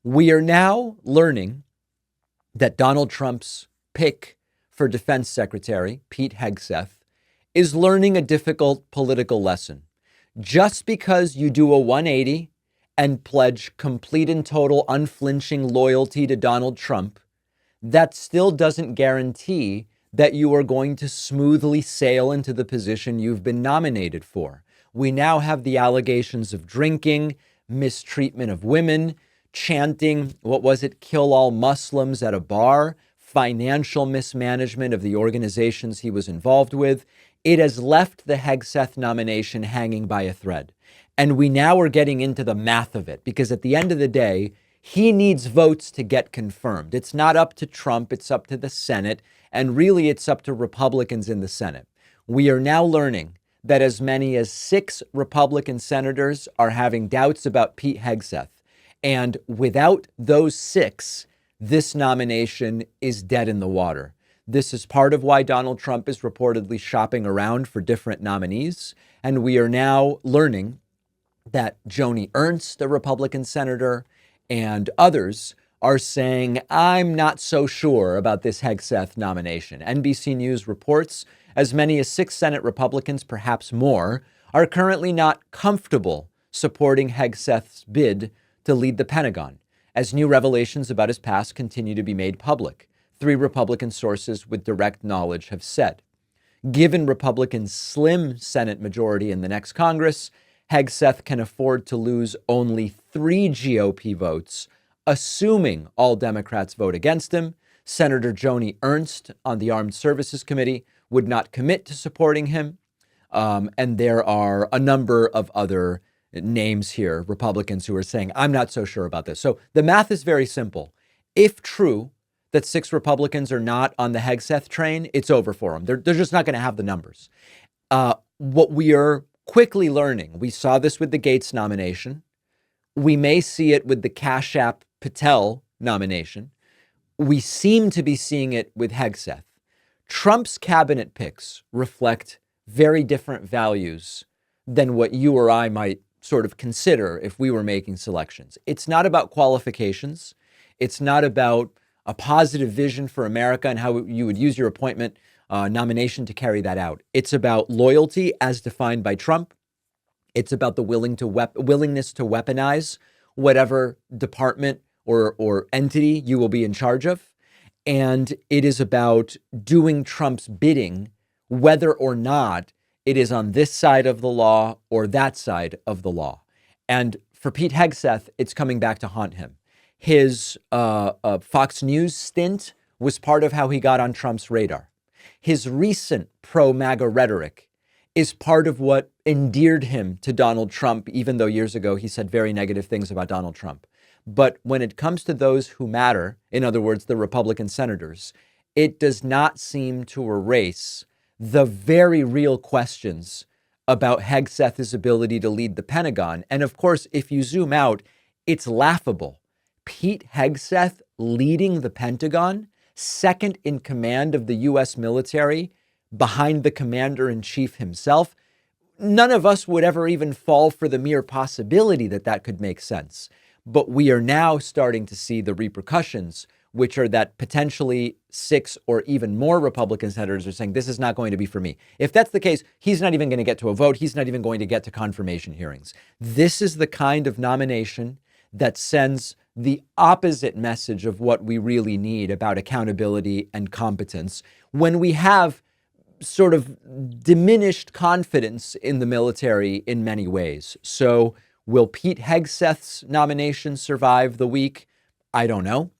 We are now learning that Donald Trump's pick for defense secretary, Pete Hegseth, is learning a difficult political lesson. Just because you do a 180 and pledge complete and total unflinching loyalty to Donald Trump, that still doesn't guarantee that you are going to smoothly sail into the position you've been nominated for. We now have the allegations of drinking, mistreatment of women, chanting, what was it, kill all Muslims at a bar, financial mismanagement of the organizations he was involved with. It has left the Hegseth nomination hanging by a thread. And we now are getting into the math of it, because at the end of the day, he needs votes to get confirmed. It's not up to Trump, it's up to the Senate, and really it's up to Republicans in the Senate. We are now learning that as many as 6 Republican senators are having doubts about Pete Hegseth. And without those 6, this nomination is dead in the water. This is part of why Donald Trump is reportedly shopping around for different nominees. And we are now learning that Joni Ernst, a Republican senator, and others are saying, I'm not so sure about this Hegseth nomination. NBC News reports as many as 6 Senate Republicans, perhaps more, are currently not comfortable supporting Hegseth's bid to lead the Pentagon, as new revelations about his past continue to be made public. 3 Republican sources with direct knowledge have said. Given Republicans' slim Senate majority in the next Congress, Hegseth can afford to lose only 3 GOP votes, assuming all Democrats vote against him. Senator Joni Ernst on the Armed Services Committee would not commit to supporting him. And there are a number of other names here, Republicans who are saying, I'm not so sure about this. So the math is very simple. If true that 6 Republicans are not on the Hegseth train, it's over for them. They're just not going to have the numbers. What we are quickly learning, we saw this with the Gates nomination. We may see it with the Cash App Patel nomination. We seem to be seeing it with Hegseth. Trump's cabinet picks reflect very different values than what you or I might sort of consider if we were making selections. It's not about qualifications. It's not about a positive vision for America and how you would use your appointment nomination to carry that out. It's about loyalty as defined by Trump. It's about the willingness to weaponize whatever department or entity you will be in charge of. And it is about doing Trump's bidding, whether or not it is on this side of the law or that side of the law. And for Pete Hegseth, it's coming back to haunt him. His Fox News stint was part of how he got on Trump's radar. His recent pro-MAGA rhetoric is part of what endeared him to Donald Trump, even though years ago he said very negative things about Donald Trump. But when it comes to those who matter, in other words, the Republican senators, it does not seem to erase the very real questions about Hegseth's ability to lead the Pentagon. And of course, if you zoom out, it's laughable. Pete Hegseth leading the Pentagon, second in command of the U.S. military, behind the commander-in-chief himself. None of us would ever even fall for the mere possibility that that could make sense. But we are now starting to see the repercussions, which are that potentially 6 or even more Republican senators are saying, this is not going to be for me. If that's the case, he's not even going to get to a vote. He's not even going to get to confirmation hearings. This is the kind of nomination that sends the opposite message of what we really need about accountability and competence when we have sort of diminished confidence in the military in many ways. So will Pete Hegseth's nomination survive the week? I don't know.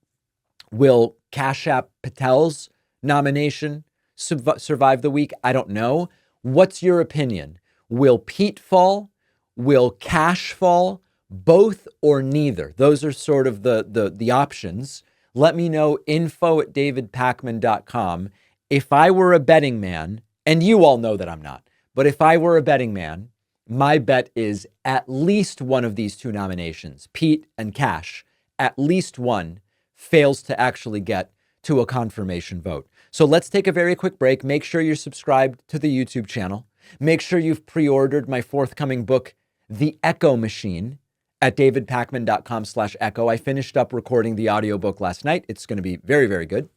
Will Cash App Patel's nomination survive the week? I don't know. What's your opinion? Will Pete fall? Will Cash fall? Both or neither? Those are sort of the options. Let me know, info@davidpakman.com. If I were a betting man, and you all know that I'm not, but if I were a betting man, my bet is at least one of these 2 nominations, Pete and Cash, at least one fails to actually get to a confirmation vote. So let's take a very quick break. Make sure you're subscribed to the YouTube channel. Make sure you've pre-ordered my forthcoming book, The Echo Machine, at davidpakman.com/echo. I finished up recording the audiobook last night. It's going to be very, very good.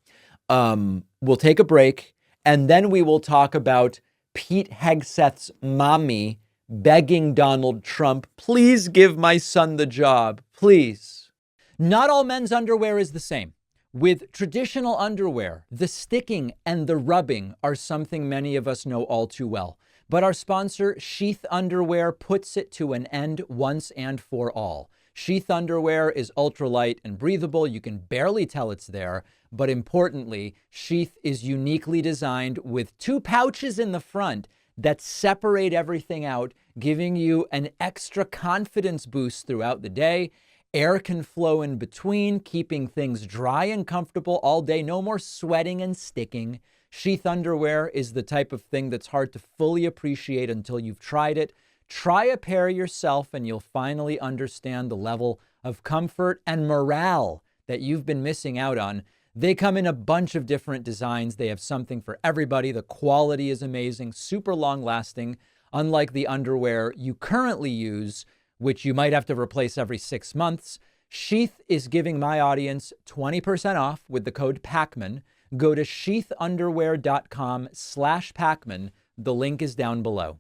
We'll take a break, and then we will talk about Pete Hegseth's mommy begging Donald Trump, please give my son the job, please. Not all men's underwear is the same. With traditional underwear, the sticking and the rubbing are something many of us know all too well. But our sponsor, Sheath Underwear, puts it to an end once and for all. Sheath Underwear is ultralight and breathable. You can barely tell it's there. But importantly, Sheath is uniquely designed with 2 pouches in the front that separate everything out, giving you an extra confidence boost throughout the day. Air can flow in between, keeping things dry and comfortable all day. No more sweating and sticking. Sheath underwear is the type of thing that's hard to fully appreciate until you've tried it. Try a pair yourself and you'll finally understand the level of comfort and morale that you've been missing out on. They come in a bunch of different designs. They have something for everybody. The quality is amazing, super long lasting, unlike the underwear you currently use, which you might have to replace every 6 months. Sheath is giving my audience 20% off with the code PAKMAN. Go to sheathunderwear.com/PAKMAN. The link is down below.